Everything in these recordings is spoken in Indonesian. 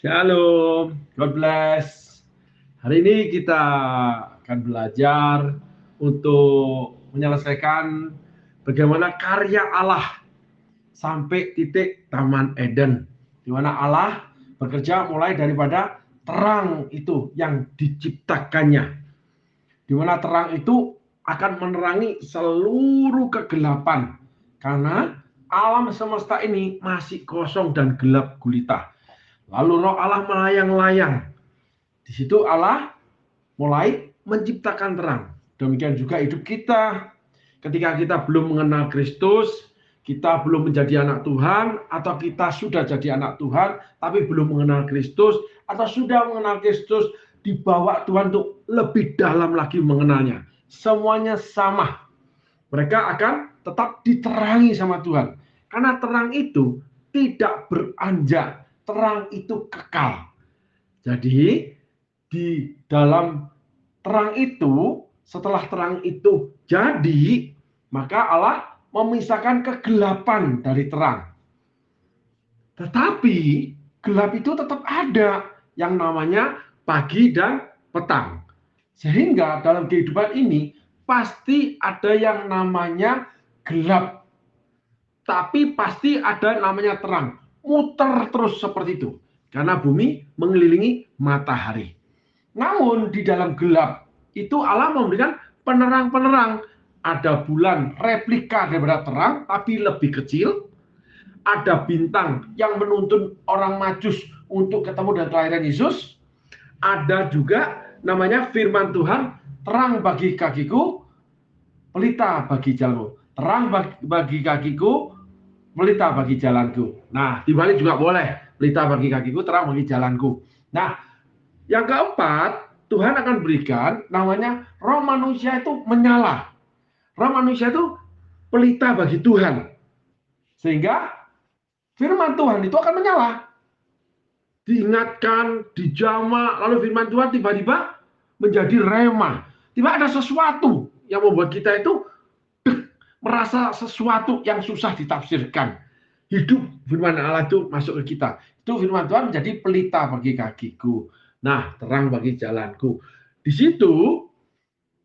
Shalom, God bless. Hari ini kita akan belajar untuk menyelesaikan bagaimana karya Allah sampai titik Taman Eden, di mana Allah bekerja mulai daripada terang itu yang diciptakannya, di mana terang itu akan menerangi seluruh kegelapan, karena alam semesta ini masih kosong dan gelap gulita. Lalu roh Allah melayang-layang. Di situ Allah mulai menciptakan terang. Demikian juga hidup kita. Ketika kita belum mengenal Kristus, kita belum menjadi anak Tuhan, atau kita sudah jadi anak Tuhan, tapi belum mengenal Kristus, atau sudah mengenal Kristus, dibawa Tuhan untuk lebih dalam lagi mengenalnya. Semuanya sama. Mereka akan tetap diterangi sama Tuhan. Karena terang itu tidak beranjak. Terang itu kekal. Jadi di dalam terang itu, setelah terang itu jadi, maka Allah memisahkan kegelapan dari terang. Tetapi gelap itu tetap ada, yang namanya pagi dan petang. Sehingga dalam kehidupan ini pasti ada yang namanya gelap, tapi pasti ada namanya terang. Muter terus seperti itu, karena bumi mengelilingi matahari. Namun di dalam gelap itu Allah memberikan penerang-penerang. Ada bulan replika daripada terang, tapi lebih kecil. Ada bintang yang menuntun orang Majus untuk ketemu dengan kelahiran Yesus. Ada juga namanya firman Tuhan, terang bagi kakiku, pelita bagi jalanku. Terang bagi kakiku, pelita bagi jalanku. Nah, dibalik juga boleh. Pelita bagi kakiku, terang bagi jalanku. Nah, yang keempat, Tuhan akan berikan namanya roh manusia itu menyala. Roh manusia itu pelita bagi Tuhan. Sehingga firman Tuhan itu akan menyala. Diingatkan, dijama, lalu firman Tuhan tiba-tiba menjadi rema. Tiba ada sesuatu yang membuat kita itu merasa sesuatu yang susah ditafsirkan. Hidup firman Allah itu masuk ke kita. Itu firman Tuhan menjadi pelita bagi kakiku. Nah, terang bagi jalanku. Di situ,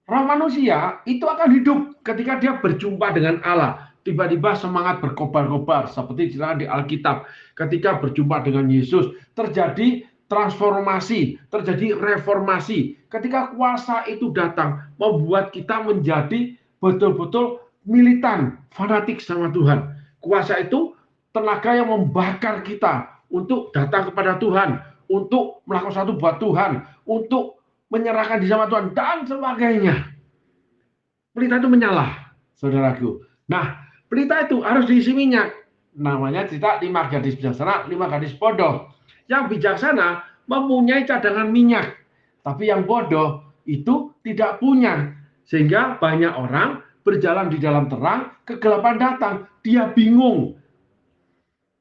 roh manusia itu akan hidup ketika dia berjumpa dengan Allah. Tiba-tiba semangat berkobar-kobar, seperti diceritakan di Alkitab. Ketika berjumpa dengan Yesus, terjadi transformasi, terjadi reformasi. Ketika kuasa itu datang, membuat kita menjadi betul-betul militan, fanatik sama Tuhan. Kuasa itu tenaga yang membakar kita untuk datang kepada Tuhan, untuk melakukan sesuatu buat Tuhan, untuk menyerahkan diri sama Tuhan, dan sebagainya. Pelita itu menyala, saudaraku. Nah, pelita itu harus diisi minyak. Namanya cerita 5 gadis bijaksana, 5 gadis bodoh. Yang bijaksana mempunyai cadangan minyak, tapi yang bodoh itu tidak punya. Sehingga banyak orang berjalan di dalam terang, kegelapan datang, dia bingung.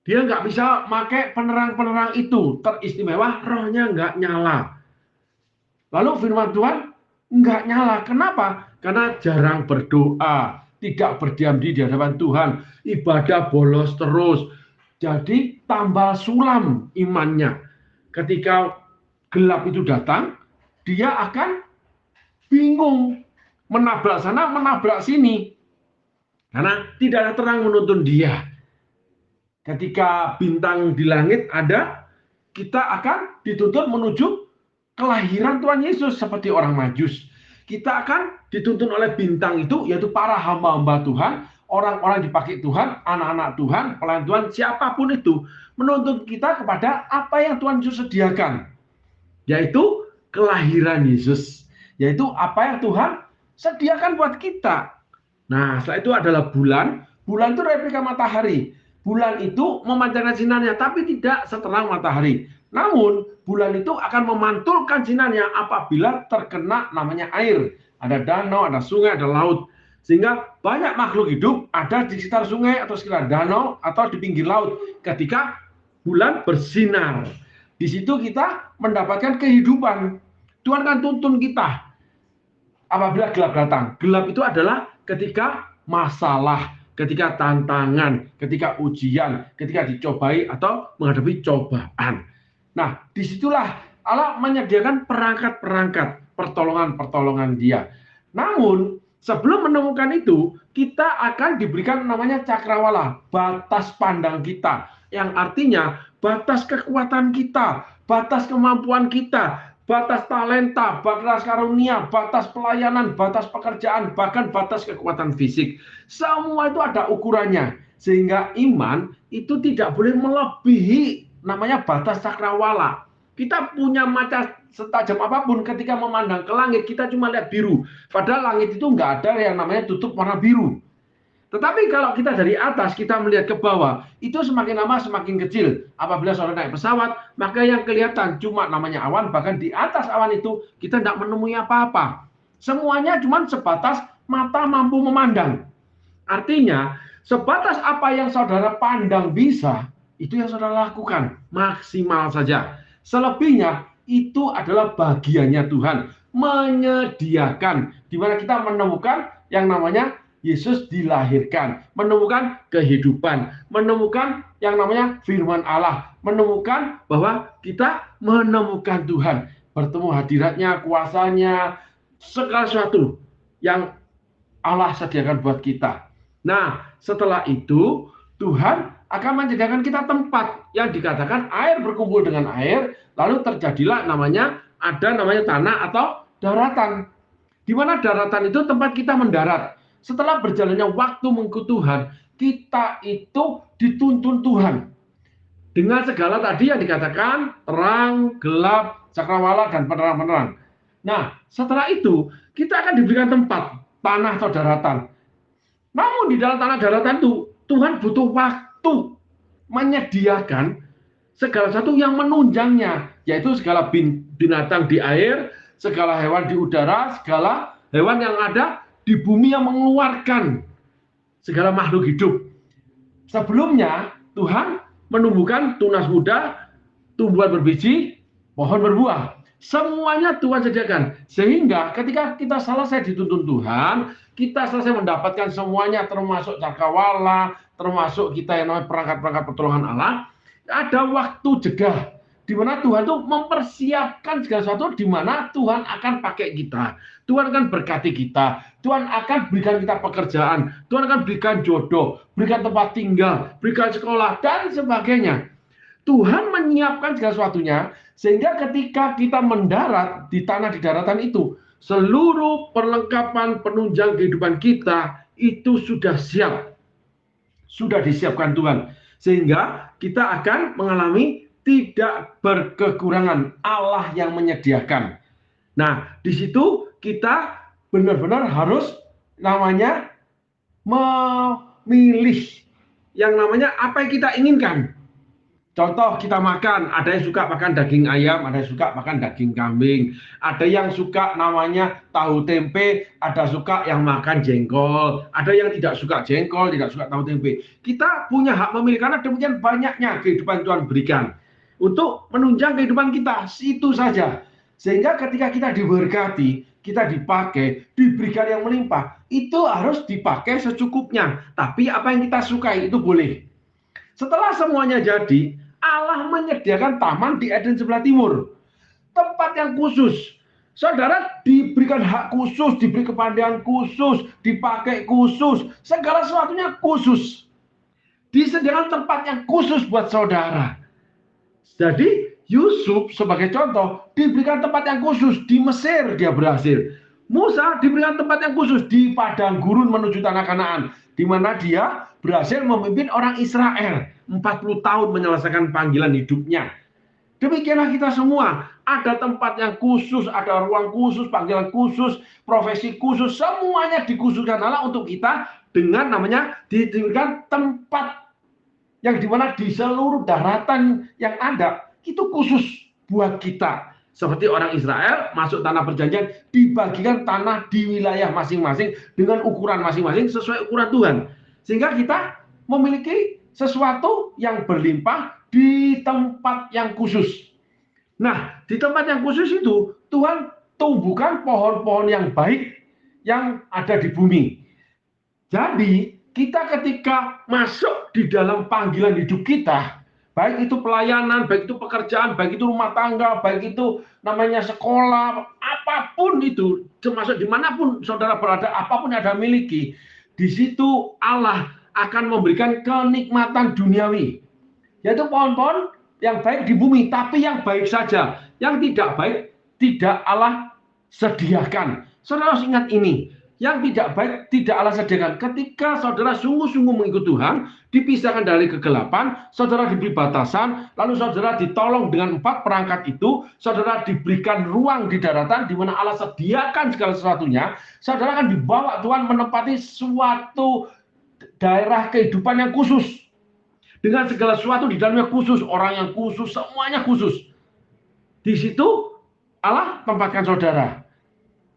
Dia nggak bisa pakai penerang-penerang itu, teristimewa rohnya nggak nyala. Lalu firman Tuhan nggak nyala. Kenapa? Karena jarang berdoa, tidak berdiam diri di hadapan Tuhan, ibadah bolos terus. Jadi tambah sulam imannya. Ketika gelap itu datang, dia akan bingung, menabrak sana, menabrak sini. Karena tidak ada terang menuntun dia. Ketika bintang di langit ada, kita akan dituntun menuju kelahiran Tuhan Yesus seperti orang Majus. Kita akan dituntun oleh bintang itu, yaitu para hamba-hamba Tuhan, orang-orang dipakai Tuhan, anak-anak Tuhan, pelayan Tuhan, siapapun itu, menuntun kita kepada apa yang Tuhan Yesus sediakan, yaitu kelahiran Yesus, yaitu apa yang Tuhan sediakan buat kita. Nah, setelah itu adalah bulan. Bulan itu replika matahari. Bulan itu memancarkan sinarnya, tapi tidak seterang matahari. Namun, bulan itu akan memantulkan sinarnya apabila terkena namanya air. Ada danau, ada sungai, ada laut. Sehingga banyak makhluk hidup ada di sekitar sungai atau sekitar danau atau di pinggir laut ketika bulan bersinar. Di situ kita mendapatkan kehidupan. Tuhan akan tuntun kita apabila gelap datang. Gelap itu adalah ketika masalah, ketika tantangan, ketika ujian, ketika dicobai atau menghadapi cobaan. Nah, disitulah Allah menyediakan perangkat-perangkat pertolongan-pertolongan Dia. Namun, sebelum menemukan itu, kita akan diberikan namanya cakrawala, batas pandang kita, yang artinya batas kekuatan kita, batas kemampuan kita, batas talenta, batas karunia, batas pelayanan, batas pekerjaan, bahkan batas kekuatan fisik. Semua itu ada ukurannya, sehingga iman itu tidak boleh melebihi namanya batas cakrawala. Kita punya mata setajam apapun, ketika memandang ke langit kita cuma lihat biru. Padahal langit itu nggak ada yang namanya tutup warna biru. Tetapi kalau kita dari atas, kita melihat ke bawah, itu semakin lama semakin kecil. Apabila saudara naik pesawat, maka yang kelihatan cuma namanya awan, bahkan di atas awan itu kita tidak menemui apa-apa. Semuanya cuma sebatas mata mampu memandang. Artinya, sebatas apa yang saudara pandang bisa, itu yang saudara lakukan, maksimal saja. Selebihnya, itu adalah bagiannya Tuhan, menyediakan, di mana kita menemukan yang namanya Yesus dilahirkan, menemukan kehidupan, menemukan yang namanya firman Allah, menemukan bahwa kita menemukan Tuhan, bertemu hadiratnya, kuasanya, segala sesuatu yang Allah sediakan buat kita. Nah, setelah itu Tuhan akan menyediakan kita tempat yang dikatakan air berkumpul dengan air, lalu terjadilah ada namanya tanah atau daratan. Di mana daratan itu tempat kita mendarat. Setelah berjalannya waktu mengikut Tuhan, kita itu dituntun Tuhan. Dengan segala tadi yang dikatakan terang, gelap, cakrawala, dan penerang-penerang. Nah, setelah itu kita akan diberikan tempat, tanah atau daratan. Namun di dalam tanah daratan itu, Tuhan butuh waktu menyediakan segala sesuatu yang menunjangnya, yaitu segala binatang di air, segala hewan di udara, segala hewan yang ada di bumi yang mengeluarkan segala makhluk hidup. Sebelumnya, Tuhan menumbuhkan tunas muda, tumbuhan berbiji, pohon berbuah. Semuanya Tuhan sediakan. Sehingga ketika kita selesai dituntun Tuhan, kita selesai mendapatkan semuanya, termasuk cakrawala, termasuk kita yang namanya perangkat-perangkat pertolongan Allah, ada waktu jeda di mana Tuhan itu mempersiapkan segala sesuatu, di mana Tuhan akan pakai kita, Tuhan akan berkati kita, Tuhan akan berikan kita pekerjaan, Tuhan akan berikan jodoh, berikan tempat tinggal, berikan sekolah, dan sebagainya. Tuhan menyiapkan segala sesuatunya, sehingga ketika kita mendarat di tanah di daratan itu, seluruh perlengkapan penunjang kehidupan kita itu sudah siap, sudah disiapkan Tuhan, sehingga kita akan mengalami tidak berkekurangan, Allah yang menyediakan. Nah, di situ kita benar-benar harus namanya memilih yang namanya apa yang kita inginkan. Contoh kita makan, ada yang suka makan daging ayam, ada yang suka makan daging kambing, ada yang suka namanya tahu tempe, ada suka yang makan jengkol, ada yang tidak suka jengkol, tidak suka tahu tempe. Kita punya hak memilih karena demikian banyaknya kehidupan Tuhan berikan untuk menunjang kehidupan kita, itu saja. Sehingga ketika kita diberkati, kita dipakai, diberikan yang melimpah, itu harus dipakai secukupnya. Tapi apa yang kita sukai itu boleh. Setelah semuanya jadi, Allah menyediakan taman di Eden sebelah timur. Tempat yang khusus. Saudara diberikan hak khusus, diberi kepandaian khusus, dipakai khusus, segala sesuatunya khusus. Disediakan tempat yang khusus buat saudara. Jadi Yusuf sebagai contoh diberikan tempat yang khusus di Mesir, dia berhasil. Musa diberikan tempat yang khusus di padang gurun menuju tanah Kanaan, di mana dia berhasil memimpin orang Israel 40 tahun menyelesaikan panggilan hidupnya. Demikianlah kita semua, ada tempat yang khusus, ada ruang khusus, panggilan khusus, profesi khusus, semuanya dikhususkan Allah untuk kita dengan namanya diberikan tempat yang dimana di seluruh daratan yang ada itu khusus buat kita. Seperti orang Israel masuk tanah perjanjian, dibagikan tanah di wilayah masing-masing dengan ukuran masing-masing sesuai ukuran Tuhan. Sehingga kita memiliki sesuatu yang berlimpah di tempat yang khusus. Nah, di tempat yang khusus itu Tuhan tumbuhkan pohon-pohon yang baik yang ada di bumi. Jadi kita ketika masuk di dalam panggilan hidup kita, Baik itu pelayanan, baik itu pekerjaan, baik itu rumah tangga, baik itu namanya sekolah, apapun itu, termasuk dimanapun saudara berada, apapun yang Anda miliki, di situ Allah akan memberikan kenikmatan duniawi, yaitu pohon-pohon yang baik di bumi, tapi yang baik saja, yang tidak baik tidak Allah sediakan. Saudara harus ingat ini, yang tidak baik tidak Allah sediakan. Ketika saudara sungguh-sungguh mengikut Tuhan, dipisahkan dari kegelapan, saudara diberi batasan, lalu saudara ditolong dengan 4 perangkat itu, saudara diberikan ruang di daratan di mana Allah sediakan segala sesuatunya, saudara akan dibawa Tuhan menempati suatu daerah kehidupan yang khusus. Dengan segala sesuatu di dalamnya khusus, orang yang khusus, semuanya khusus. Di situ Allah tempatkan saudara.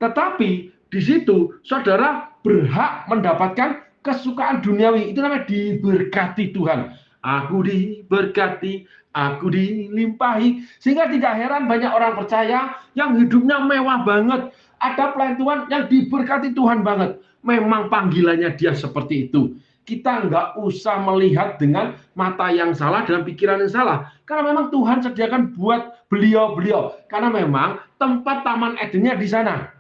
Tetapi di situ saudara berhak mendapatkan kesukaan duniawi. Itu namanya diberkati Tuhan. Aku diberkati, aku dilimpahi. Sehingga tidak heran banyak orang percaya yang hidupnya mewah banget. Ada pelayan Tuhan yang diberkati Tuhan banget. Memang panggilannya dia seperti itu. Kita nggak usah melihat dengan mata yang salah, dengan pikiran yang salah. Karena memang Tuhan sediakan buat beliau-beliau. Karena memang tempat Taman Edennya di sana.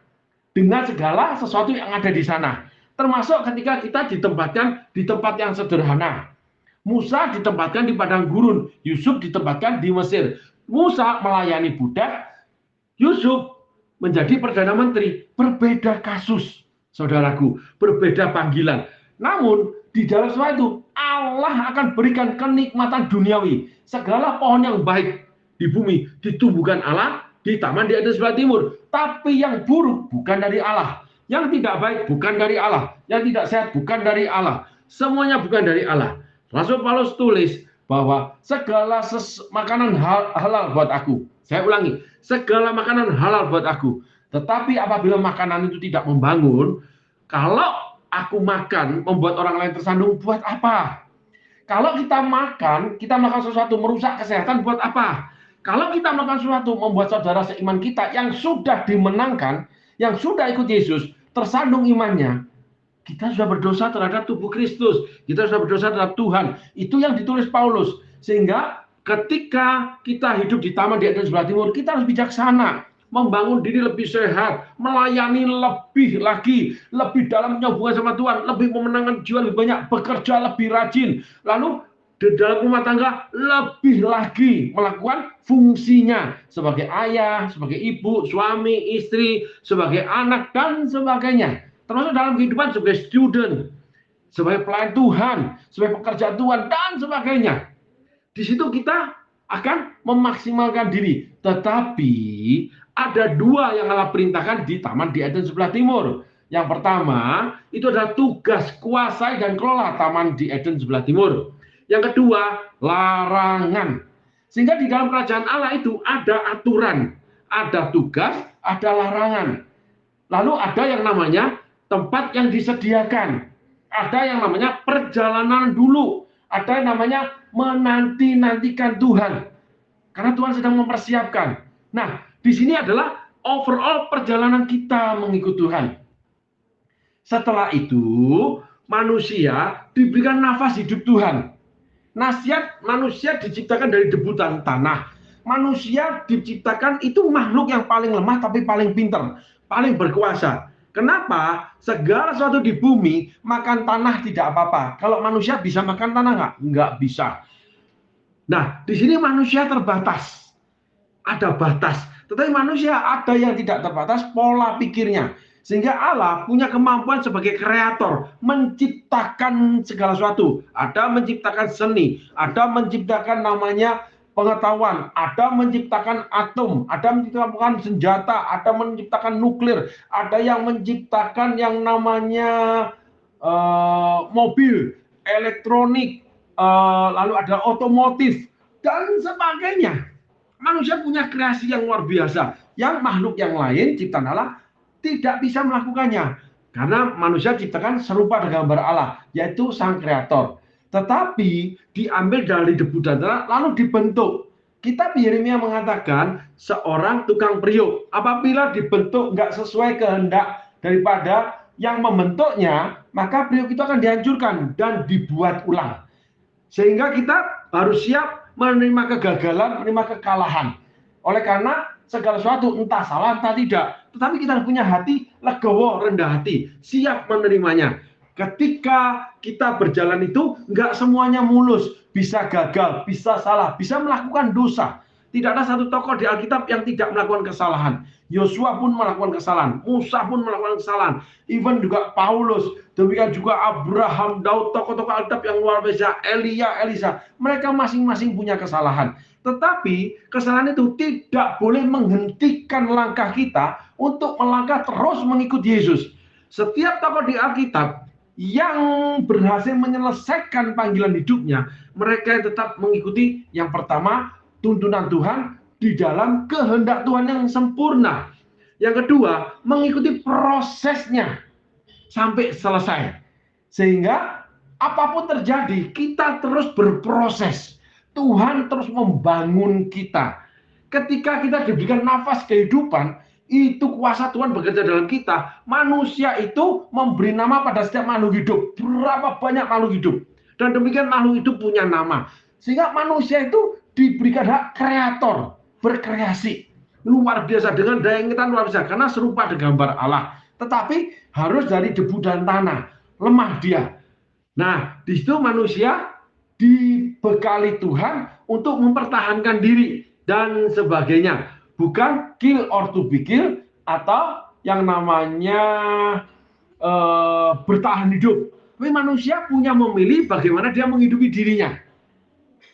Dengan segala sesuatu yang ada di sana. Termasuk ketika kita ditempatkan di tempat yang sederhana. Musa ditempatkan di padang gurun. Yusuf ditempatkan di Mesir. Musa melayani budak. Yusuf menjadi Perdana Menteri. Berbeda kasus, saudaraku. Berbeda panggilan. Namun, di dalam semua itu, Allah akan berikan kenikmatan duniawi. Segala pohon yang baik di bumi ditumbuhkan Allah di taman di Eden sebelah timur. Tapi yang buruk bukan dari Allah. Yang tidak baik bukan dari Allah. Yang tidak sehat bukan dari Allah. Semuanya bukan dari Allah. Rasul Paulus tulis bahwa segala makanan halal buat aku. Saya ulangi, segala makanan halal buat aku. Tetapi apabila makanan itu tidak membangun, kalau aku makan membuat orang lain tersandung, buat apa? Kalau kita makan, kita melakukan sesuatu merusak kesehatan, buat apa? Kalau kita melakukan sesuatu membuat saudara seiman kita yang sudah dimenangkan, yang sudah ikut Yesus, tersandung imannya, kita sudah berdosa terhadap tubuh Kristus. Kita sudah berdosa terhadap Tuhan. Itu yang ditulis Paulus. Sehingga ketika kita hidup di taman di Eden sebelah timur, kita harus bijaksana. Membangun diri lebih sehat, melayani lebih lagi, lebih dalam hubungan sama Tuhan, lebih memenangkan jiwa lebih banyak, bekerja lebih rajin, lalu di dalam rumah tangga lebih lagi melakukan fungsinya sebagai ayah, sebagai ibu, suami, istri, sebagai anak, dan sebagainya. Termasuk dalam kehidupan sebagai student, sebagai pelayan Tuhan, sebagai pekerja Tuhan, dan sebagainya. Di situ kita akan memaksimalkan diri. Tetapi ada 2 yang Allah perintahkan di taman di Eden sebelah timur. Yang pertama, itu adalah tugas kuasai dan kelola taman di Eden sebelah timur. Yang kedua, larangan. Sehingga di dalam kerajaan Allah itu ada aturan, ada tugas, ada larangan. Lalu ada yang namanya tempat yang disediakan. Ada yang namanya perjalanan dulu. Ada yang namanya menanti-nantikan Tuhan. Karena Tuhan sedang mempersiapkan. Nah, di sini adalah overall perjalanan kita mengikut Tuhan. Setelah itu, manusia diberikan nafas hidup Tuhan. Manusia diciptakan dari debu dan tanah. Manusia diciptakan itu makhluk yang paling lemah tapi paling pintar, paling berkuasa. Kenapa? Segala sesuatu di bumi, makan tanah tidak apa-apa. Kalau manusia bisa makan tanah nggak? Nggak bisa. Nah, di sini manusia terbatas. Ada batas. Tetapi manusia ada yang tidak terbatas pola pikirnya. Sehingga Allah punya kemampuan sebagai kreator. Menciptakan segala sesuatu. Ada menciptakan seni. Ada menciptakan namanya pengetahuan, ada menciptakan atom, ada menciptakan senjata, ada menciptakan nuklir, ada yang menciptakan yang namanya mobil, elektronik, lalu ada otomotif, dan sebagainya. Manusia punya kreasi yang luar biasa, yang makhluk yang lain ciptaan Allah tidak bisa melakukannya. Karena manusia ciptakan serupa dengan gambar Allah, yaitu sang kreator. Tetapi diambil dari debu dan tanah lalu dibentuk. Kitab Yeremia mengatakan seorang tukang periuk apabila dibentuk nggak sesuai kehendak daripada yang membentuknya, maka periuk itu akan dihancurkan dan dibuat ulang. Sehingga kita harus siap menerima kegagalan, menerima kekalahan. Oleh karena segala sesuatu entah salah entah tidak, tetapi kita punya hati legowo, rendah hati, siap menerimanya. Ketika kita berjalan itu nggak semuanya mulus, bisa gagal, bisa salah, bisa melakukan dosa. Tidak ada satu tokoh di Alkitab yang tidak melakukan kesalahan. Yosua pun melakukan kesalahan, Musa pun melakukan kesalahan, even juga Paulus, demikian juga Abraham, Daud, tokoh-tokoh Alkitab yang luar biasa, Elia, Elisa, mereka masing-masing punya kesalahan. Tetapi kesalahan itu tidak boleh menghentikan langkah kita untuk melangkah terus mengikuti Yesus. Setiap tokoh di Alkitab yang berhasil menyelesaikan panggilan hidupnya, mereka tetap mengikuti yang pertama, tuntunan Tuhan di dalam kehendak Tuhan yang sempurna. Yang kedua, mengikuti prosesnya sampai selesai. Sehingga apapun terjadi, kita terus berproses. Tuhan terus membangun kita. Ketika kita diberikan nafas kehidupan, itu kuasa Tuhan bekerja dalam kita. Manusia itu memberi nama pada setiap makhluk hidup. Berapa banyak makhluk hidup. Dan demikian makhluk hidup punya nama. Sehingga manusia itu diberikan hak kreator, berkreasi. Luar biasa, dengan daya ingitan luar biasa. Karena serupa dengan gambar Allah. Tetapi harus dari debu dan tanah. Lemah dia. Nah, di situ manusia dibekali Tuhan untuk mempertahankan diri dan sebagainya. Bukan kill or to be killed, atau yang namanya bertahan hidup. Tapi manusia punya memilih bagaimana dia menghidupi dirinya.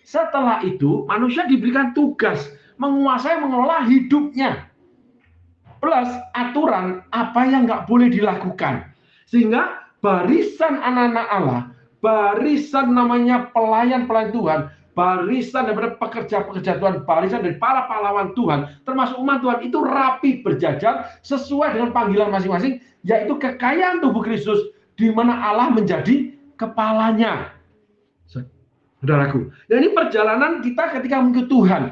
Setelah itu, manusia diberikan tugas menguasai, mengelola hidupnya. Plus aturan apa yang nggak boleh dilakukan. Sehingga barisan anak-anak Allah, barisan namanya pelayan-pelayan Tuhan, barisan daripada pekerja-pekerja Tuhan, barisan dari para pahlawan Tuhan, termasuk umat Tuhan, itu rapi berjajar sesuai dengan panggilan masing-masing, yaitu kekayaan tubuh Kristus, di mana Allah menjadi kepalanya. Saudaraku, dan ini perjalanan kita ketika mengikuti Tuhan.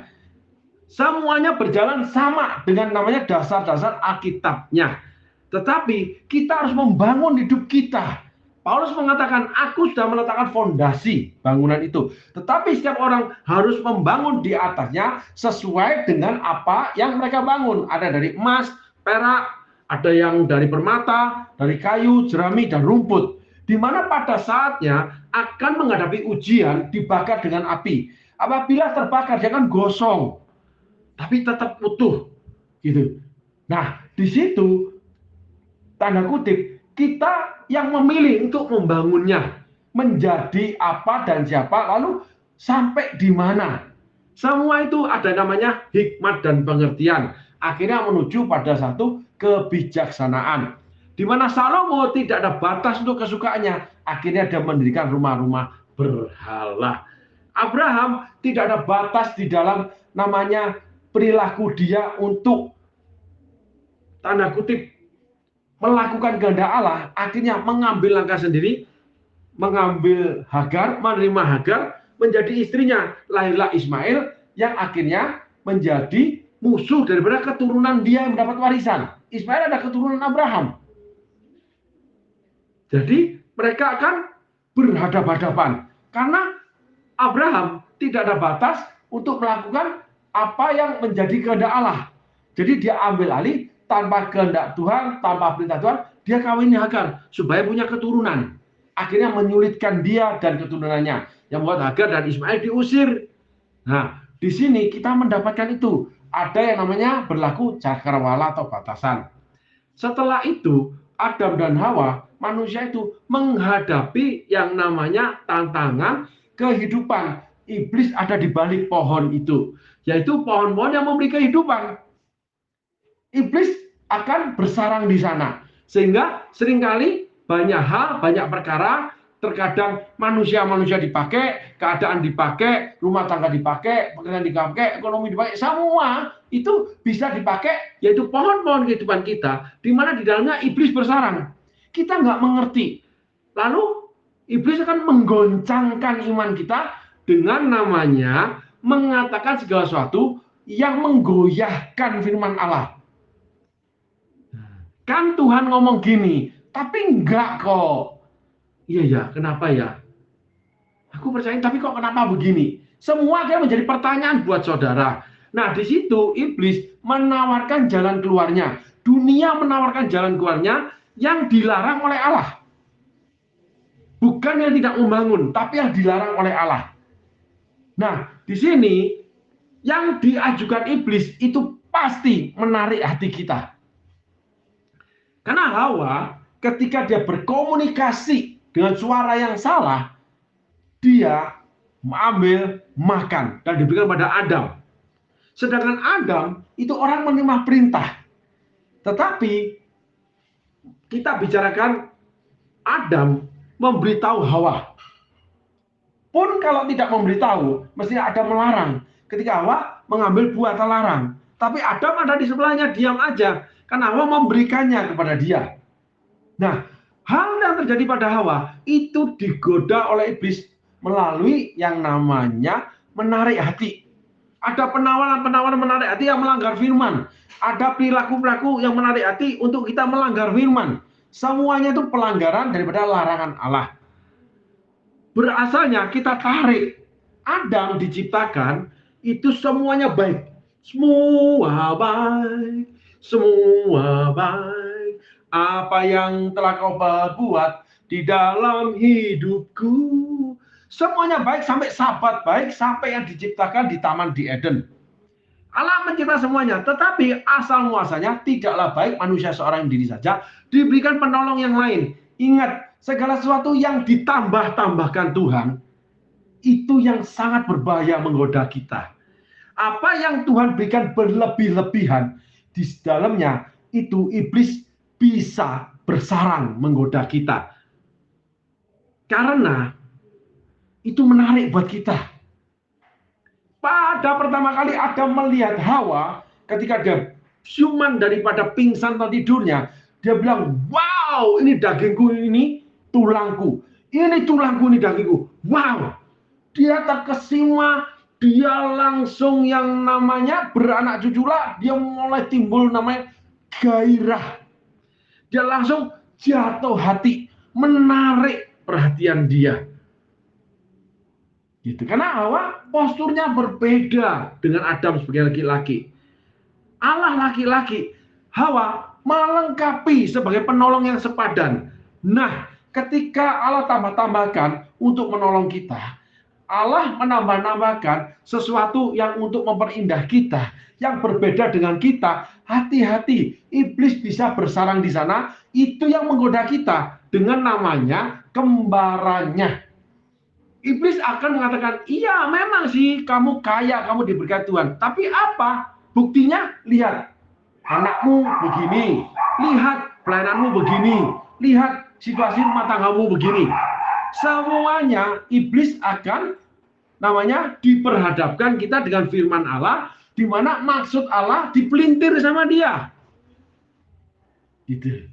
Semuanya berjalan sama dengan namanya dasar-dasar Alkitabnya. Tetapi kita harus membangun hidup kita. Paulus mengatakan, aku sudah meletakkan fondasi bangunan itu. Tetapi setiap orang harus membangun di atasnya sesuai dengan apa yang mereka bangun. Ada dari emas, perak, ada yang dari permata, dari kayu, jerami, dan rumput. Di mana pada saatnya akan menghadapi ujian dibakar dengan api. Apabila terbakar, jangan gosong, tapi tetap utuh, gitu. Nah, di situ tanda kutip kita yang memilih untuk membangunnya menjadi apa dan siapa, lalu sampai di mana. Semua itu ada namanya hikmat dan pengertian. Akhirnya menuju pada satu kebijaksanaan. Di mana Salomo tidak ada batas untuk kesukaannya. Akhirnya dia mendirikan rumah-rumah berhala. Abraham tidak ada batas di dalam namanya perilaku dia untuk tanda kutip melakukan kehendak Allah, akhirnya mengambil langkah sendiri, mengambil Hagar, menerima Hagar menjadi istrinya, lahirlah Ismail yang akhirnya menjadi musuh daripada keturunan dia yang mendapat warisan. Ismail ada keturunan Abraham. Jadi mereka akan berhadapan-hadapan karena Abraham tidak ada batas untuk melakukan apa yang menjadi kehendak Allah. Jadi dia ambil alih tanpa kehendak Tuhan, tanpa perintah Tuhan, dia kawin Hagar supaya punya keturunan. Akhirnya menyulitkan dia dan keturunannya, yang membuat Hagar dan Ismail diusir. Nah, di sini kita mendapatkan itu. Ada yang namanya berlaku cakrawala atau batasan. Setelah itu, Adam dan Hawa, manusia itu menghadapi yang namanya tantangan kehidupan. Iblis ada di balik pohon itu, yaitu pohon-pohon yang memberi kehidupan. Iblis akan bersarang di sana, sehingga seringkali banyak hal, banyak perkara, terkadang manusia dipakai, keadaan dipakai, rumah tangga dipakai, pekerjaan dipakai, ekonomi dipakai, semua itu bisa dipakai, yaitu pohon-pohon kehidupan kita, di mana di dalamnya iblis bersarang. Kita nggak mengerti. Lalu iblis akan menggoncangkan iman kita dengan namanya mengatakan segala sesuatu yang menggoyahkan firman Allah. Kan Tuhan ngomong gini, tapi enggak kok. Iya ya, kenapa ya? Aku percaya, tapi kok kenapa begini? Semua akan menjadi pertanyaan buat saudara. Nah, di situ iblis menawarkan jalan keluarnya. Dunia menawarkan jalan keluarnya yang dilarang oleh Allah. Bukan yang tidak membangun, tapi yang dilarang oleh Allah. Nah, di sini yang diajukan iblis itu pasti menarik hati kita. Karena Hawa ketika dia berkomunikasi dengan suara yang salah, dia mengambil makan dan diberikan pada Adam. Sedangkan Adam itu orang menerima perintah. Tetapi kita bicarakan Adam memberitahu Hawa. Pun kalau tidak memberitahu, mesti Adam melarang. Ketika Hawa mengambil buah terlarang. Tapi Adam ada di sebelahnya, diam aja. Karena Hawa memberikannya kepada dia. Nah, hal yang terjadi pada Hawa itu digoda oleh iblis melalui yang namanya menarik hati. Ada penawaran-penawaran menarik hati yang melanggar firman. Ada perilaku-perilaku yang menarik hati untuk kita melanggar firman. Semuanya itu pelanggaran daripada larangan Allah. Berasalnya kita tarik. Adam diciptakan itu semuanya baik. Semua baik. Semua baik. Apa yang telah kau perbuat di dalam hidupku. Semuanya baik sampai sahabat baik. Sampai yang diciptakan di Taman di Eden. Allah mencipta semuanya. Tetapi asal muasalnya tidaklah baik manusia seorang diri saja. Diberikan penolong yang lain. Ingat, segala sesuatu yang ditambah-tambahkan Tuhan, itu yang sangat berbahaya menggoda kita. Apa yang Tuhan berikan berlebih-lebihan, di dalamnya itu iblis bisa bersarang menggoda kita. Karena itu menarik buat kita. Pada pertama kali Adam melihat Hawa, ketika dia siuman daripada pingsan atau tidurnya, dia bilang, wow, ini dagingku, ini tulangku. Ini tulangku, ini dagingku. Wow, dia terkesima, dia langsung yang namanya beranak cuculah, dia mulai timbul namanya gairah. Dia langsung jatuh hati, menarik perhatian dia. Gitu. Karena Hawa posturnya berbeda dengan Adam sebagai laki-laki. Allah laki-laki, Hawa melengkapi sebagai penolong yang sepadan. Nah, ketika Allah tambah-tambahkan untuk menolong kita, Allah menambah-nambahkan sesuatu yang untuk memperindah kita, yang berbeda dengan kita. Hati-hati, iblis bisa bersarang di sana. Itu yang menggoda kita dengan namanya kembarannya. Iblis akan mengatakan, iya memang sih kamu kaya, kamu diberikan Tuhan. Tapi apa? Buktinya, lihat. Anakmu begini. Lihat pelayananmu begini. Lihat situasi rumah tanggamu begini. Semuanya iblis akan namanya diperhadapkan kita dengan firman Allah, di mana maksud Allah dipelintir sama dia. Gitu.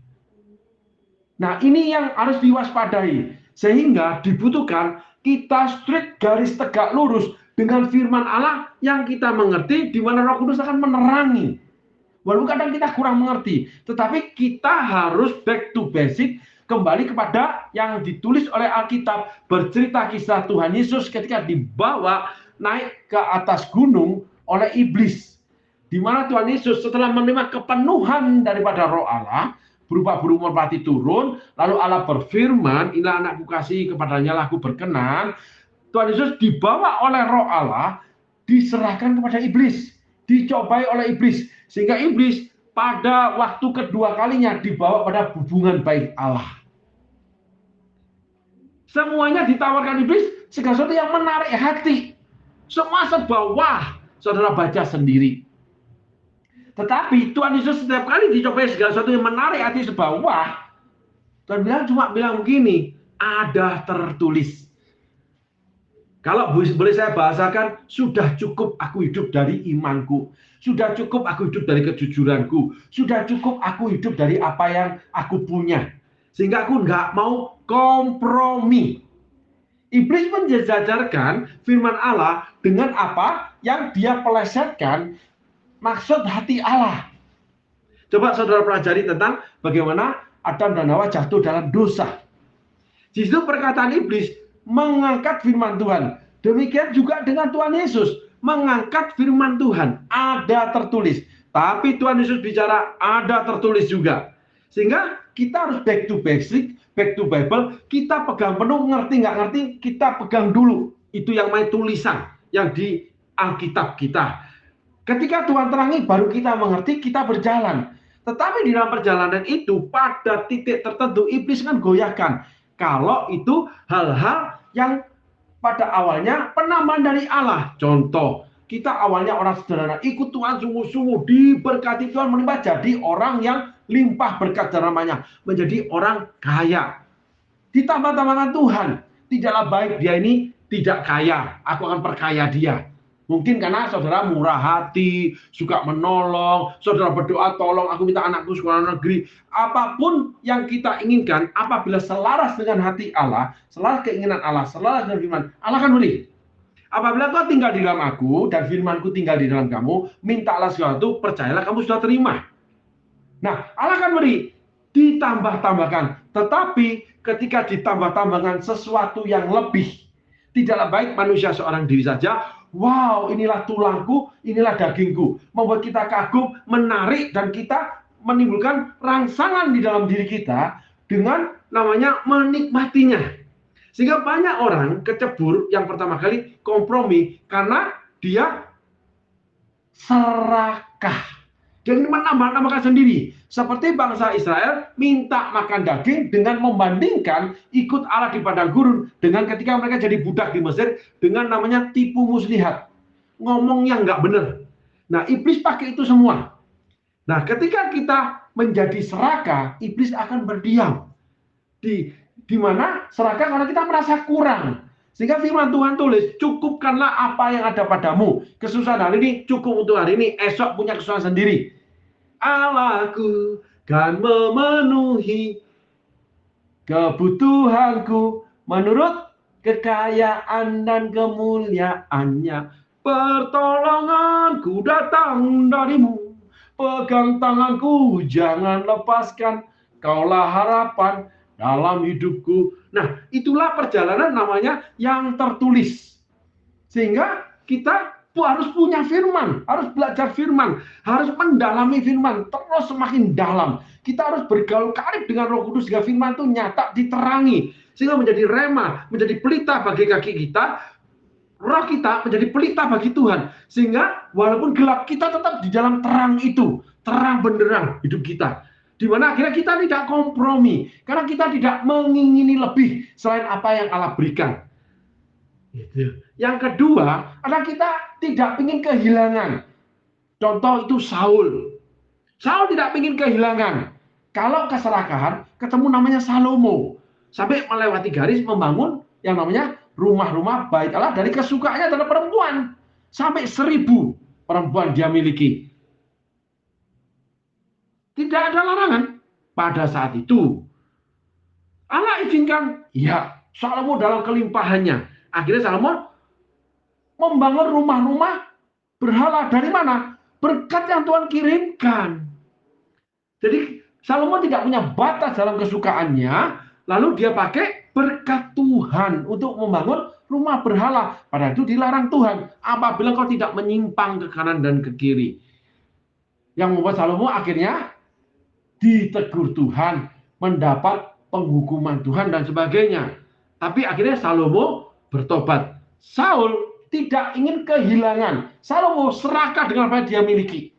Nah, ini yang harus diwaspadai. Sehingga dibutuhkan kita strict, garis tegak lurus dengan firman Allah yang kita mengerti, di mana Roh Kudus akan menerangi. Walaupun kadang kita kurang mengerti, tetapi kita harus back to basic, kembali kepada yang ditulis oleh Alkitab, bercerita kisah Tuhan Yesus ketika dibawa naik ke atas gunung oleh iblis. Di mana Tuhan Yesus setelah menerima kepenuhan daripada Roh Allah, berupa burung merpati turun, lalu Allah berfirman, inilah anakku kasih, kepadanya lah aku berkenan. Tuhan Yesus dibawa oleh Roh Allah, diserahkan kepada iblis, dicobai oleh iblis, sehingga iblis pada waktu kedua kalinya dibawa pada hubungan baik Allah. Semuanya ditawarkan iblis, segala sesuatu yang menarik hati. Semua sebawah, saudara baca sendiri. Tetapi Tuhan Yesus setiap kali dicobai segala sesuatu yang menarik hati sebawah, Tuhan cuma bilang begini, ada tertulis. Kalau boleh saya bahasakan, sudah cukup aku hidup dari imanku. Sudah cukup aku hidup dari kejujuranku. Sudah cukup aku hidup dari apa yang aku punya. Sehingga aku nggak mau kompromi. Iblis menjajarkan firman Allah dengan apa yang dia pelesetkan maksud hati Allah. Coba saudara pelajari tentang bagaimana Adam dan Hawa jatuh dalam dosa. Di situ perkataan iblis mengangkat firman Tuhan. Demikian juga dengan Tuhan Yesus mengangkat firman Tuhan, ada tertulis. Tapi Tuhan Yesus bicara, ada tertulis juga. Sehingga kita harus back to basic, back to Bible. Kita pegang penuh, ngerti nggak ngerti, kita pegang dulu. Itu yang main tulisan, yang di Alkitab kita. Ketika Tuhan terangi, baru kita mengerti, kita berjalan. Tetapi di dalam perjalanan itu, pada titik tertentu, iblis kan goyahkan. Kalau itu hal-hal yang pada awalnya penambahan dari Allah. Contoh, kita awalnya orang sederhana, ikut Tuhan sungguh-sungguh, diberkati Tuhan, melimpah, jadi orang yang limpah berkat dan namanya, menjadi orang kaya. Ditambah-tambahkan Tuhan, tidaklah baik dia ini tidak kaya, aku akan perkaya dia. Mungkin karena saudara murah hati, suka menolong, saudara berdoa, tolong aku minta anakku sekolah negeri. Apapun yang kita inginkan, apabila selaras dengan hati Allah, selaras keinginan Allah, selaras dengan firman, Allah akan beri. Apabila kau tinggal di dalam aku, dan firmanku tinggal di dalam kamu, mintalah sesuatu, percayalah kamu sudah terima. Nah, Allah akan beri, ditambah-tambahkan. Tetapi ketika ditambah-tambahkan sesuatu yang lebih, tidaklah baik manusia seorang diri saja. Wow, inilah tulangku, inilah dagingku. Membuat kita kagum, menarik, dan kita menimbulkan rangsangan di dalam diri kita dengan namanya menikmatinya. Sehingga banyak orang kecebur yang pertama kali kompromi karena dia serakah. Dia ingin menambah-nambahkan sendiri. Seperti bangsa Israel minta makan daging dengan membandingkan ikut Allah di padang gurun dengan ketika mereka jadi budak di Mesir dengan namanya tipu muslihat. Ngomong yang nggak benar. Nah, iblis pakai itu semua. Nah, ketika kita menjadi serakah, iblis akan berdiam. Di mana serakah karena kita merasa kurang. Sehingga firman Tuhan tulis, cukupkanlah apa yang ada padamu. Kesusahan hari ini cukup untuk hari ini, esok punya kesusahan sendiri. Allahku kan memenuhi kebutuhanku menurut kekayaan dan kemuliaannya. Pertolonganku datang darimu, pegang tanganku jangan lepaskan, kaulah harapan dalam hidupku. Nah, itulah perjalanan namanya yang tertulis. Sehingga kita harus punya firman, harus belajar firman, harus mendalami firman, terus semakin dalam. Kita harus bergaul karib dengan Roh Kudus sehingga firman itu nyata, diterangi. Sehingga menjadi rema, menjadi pelita bagi kaki kita, roh kita menjadi pelita bagi Tuhan. Sehingga walaupun gelap, kita tetap di dalam terang itu, terang benderang hidup kita. Di mana akhirnya kita tidak kompromi, karena kita tidak mengingini lebih selain apa yang Allah berikan. Yang kedua adalah kita tidak ingin kehilangan. Contoh itu Saul. Saul tidak ingin kehilangan. Kalau keserakahan, ketemu namanya Salomo. Sampai melewati garis membangun yang namanya rumah-rumah bait Allah dari kesukaannya adalah perempuan. Sampai 1000 perempuan dia miliki. Tidak ada larangan pada saat itu. Allah izinkan, ya, Salomo dalam kelimpahannya. Akhirnya Salomo membangun rumah-rumah berhala dari mana? Berkat yang Tuhan kirimkan. Jadi Salomo tidak punya batas dalam kesukaannya, lalu dia pakai berkat Tuhan untuk membangun rumah berhala. Padahal itu dilarang Tuhan. Apabila kau tidak menyimpang ke kanan dan ke kiri. Yang membuat Salomo akhirnya ditegur Tuhan, mendapat penghukuman Tuhan dan sebagainya. Tapi akhirnya Salomo bertobat. Saul tidak ingin kehilangan. Salomo serakah dengan apa yang dia miliki.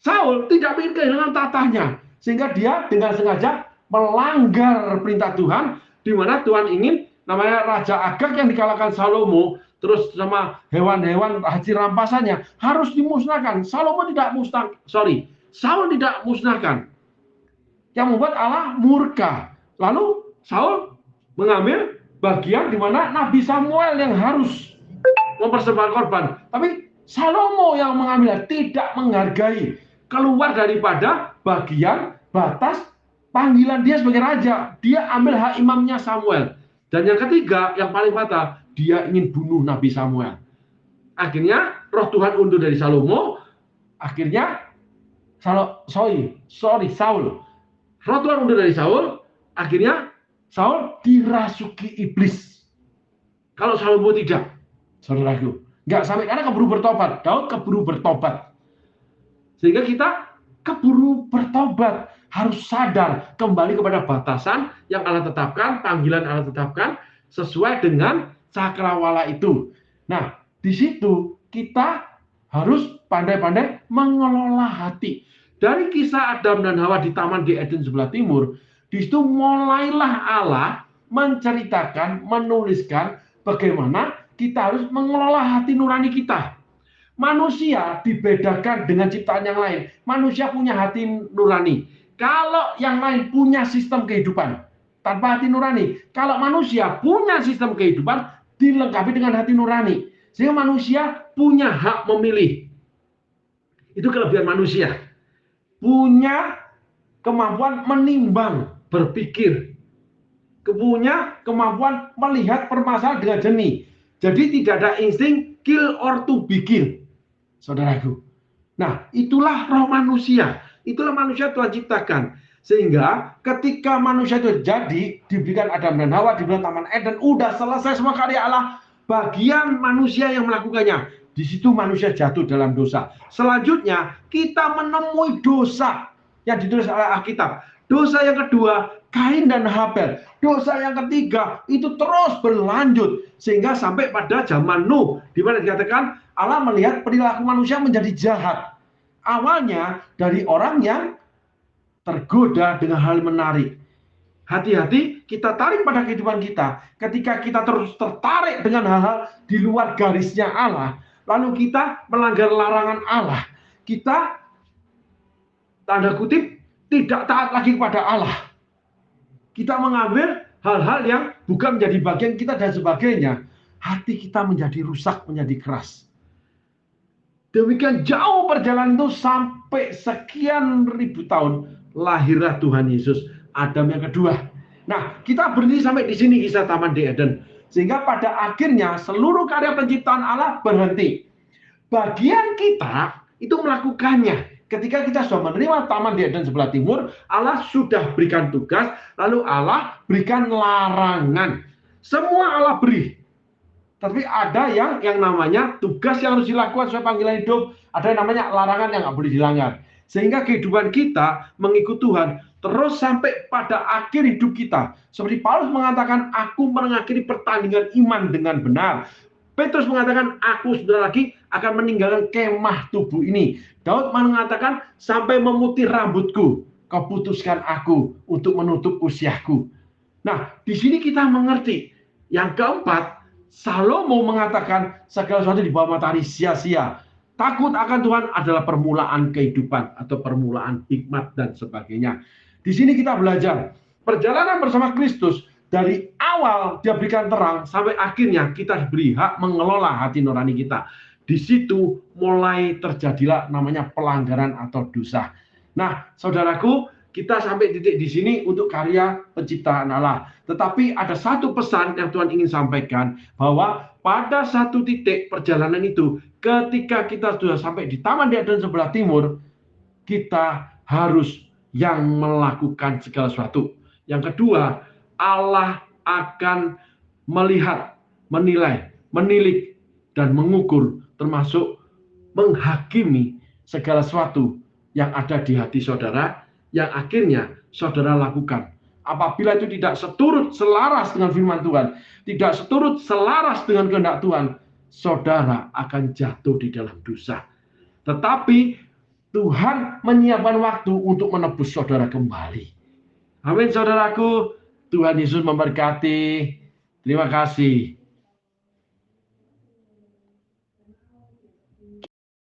Saul tidak ingin kehilangan tatahnya. Sehingga dia dengan sengaja melanggar perintah Tuhan. Di mana Tuhan ingin namanya Raja Agag yang dikalahkan Salomo. Terus sama hewan-hewan hasil rampasannya harus dimusnahkan. Saul tidak musnahkan. Yang membuat Allah murka. Lalu Saul mengambil bagian di mana Nabi Samuel yang harus mempersembahkan korban. Tapi Salomo yang mengambil, tidak menghargai, keluar daripada bagian batas panggilan dia sebagai raja. Dia ambil hak imamnya Samuel. Dan yang ketiga, yang paling fatal, dia ingin bunuh Nabi Samuel. Akhirnya roh Tuhan undur dari Salomo. Akhirnya Saul. Roh Tuhan undur dari Saul. Akhirnya Saul dirasuki iblis. Kalau Salomo tidak, saudaraku, nggak sampai, karena keburu bertobat. Daud keburu bertobat. Sehingga kita keburu bertobat, harus sadar kembali kepada batasan yang Allah tetapkan, panggilan Allah tetapkan sesuai dengan cakrawala itu. Nah, di situ kita harus pandai-pandai mengelola hati. Dari kisah Adam dan Hawa di Taman di Eden sebelah timur, di situ mulailah Allah menceritakan, menuliskan bagaimana kita harus mengelola hati nurani kita. Manusia dibedakan dengan ciptaan yang lain. Manusia punya hati nurani. Kalau yang lain punya sistem kehidupan tanpa hati nurani. Kalau manusia punya sistem kehidupan dilengkapi dengan hati nurani. Sehingga manusia punya hak memilih. Itu kelebihan manusia. Punya kemampuan menimbang, berpikir. Punya kemampuan melihat permasalahan dengan jernih. Jadi tidak ada insting kill or to be killed, saudaraku. Nah, itulah roh manusia. Itulah manusia Tuhan ciptakan. Sehingga ketika manusia itu jadi, diberikan Adam dan Hawa, diberikan Taman Eden, udah selesai semua karya Allah. Bagian manusia yang melakukannya. Di situ manusia jatuh dalam dosa. Selanjutnya, kita menemui dosa yang ditulis oleh Alkitab. Dosa yang kedua, Kain dan Habel. Dosa yang ketiga, itu terus berlanjut. Sehingga sampai pada zaman Nuh, di mana dikatakan Allah melihat perilaku manusia menjadi jahat. Awalnya dari orang yang tergoda dengan hal menarik. Hati-hati kita tarik pada kehidupan kita. Ketika kita terus tertarik dengan hal-hal di luar garisnya Allah, lalu kita melanggar larangan Allah. Kita, tanda kutip, tidak taat lagi kepada Allah. Kita mengambil hal-hal yang bukan menjadi bagian kita dan sebagainya. Hati kita menjadi rusak, menjadi keras. Demikian jauh perjalanan itu sampai sekian ribu tahun lahirlah Tuhan Yesus, Adam yang kedua. Nah, kita berhenti sampai di sini kisah Taman di Eden. Sehingga pada akhirnya seluruh karya penciptaan Allah berhenti. Bagian kita itu melakukannya. Ketika kita sudah menerima Taman di Eden sebelah timur, Allah sudah berikan tugas, lalu Allah berikan larangan. Semua Allah beri. Tapi ada yang namanya tugas yang harus dilakukan sesuai panggilan hidup. Ada yang namanya larangan yang nggak boleh dilanggar. Sehingga kehidupan kita mengikut Tuhan terus sampai pada akhir hidup kita. Seperti Paulus mengatakan, aku mengakhiri pertandingan iman dengan benar. Petrus mengatakan, aku sebentar lagi akan meninggalkan kemah tubuh ini. Daud mengatakan, sampai memutih rambutku, kau putuskan aku untuk menutup usiaku. Nah, di sini kita mengerti. Yang keempat, Salomo mengatakan segala sesuatu di bawah matahari sia-sia. Takut akan Tuhan adalah permulaan kehidupan atau permulaan hikmat dan sebagainya. Di sini kita belajar perjalanan bersama Kristus dari awal dia berikan terang sampai akhirnya kita diberi hak mengelola hati nurani kita. Di situ mulai terjadilah namanya pelanggaran atau dosa. Nah, saudaraku, kita sampai titik di sini untuk karya penciptaan Allah. Tetapi ada satu pesan yang Tuhan ingin sampaikan, bahwa pada satu titik perjalanan itu, ketika kita sudah sampai di Taman di Eden sebelah timur, kita harus yang melakukan segala sesuatu. Yang kedua, Allah akan melihat, menilai, menilik, dan mengukur, termasuk menghakimi segala sesuatu yang ada di hati saudara, yang akhirnya saudara lakukan. Apabila itu tidak seturut selaras dengan firman Tuhan, tidak seturut selaras dengan kehendak Tuhan, saudara akan jatuh di dalam dosa. Tetapi Tuhan menyiapkan waktu untuk menebus saudara kembali. Amin, saudaraku. Tuhan Yesus memberkati. Terima kasih.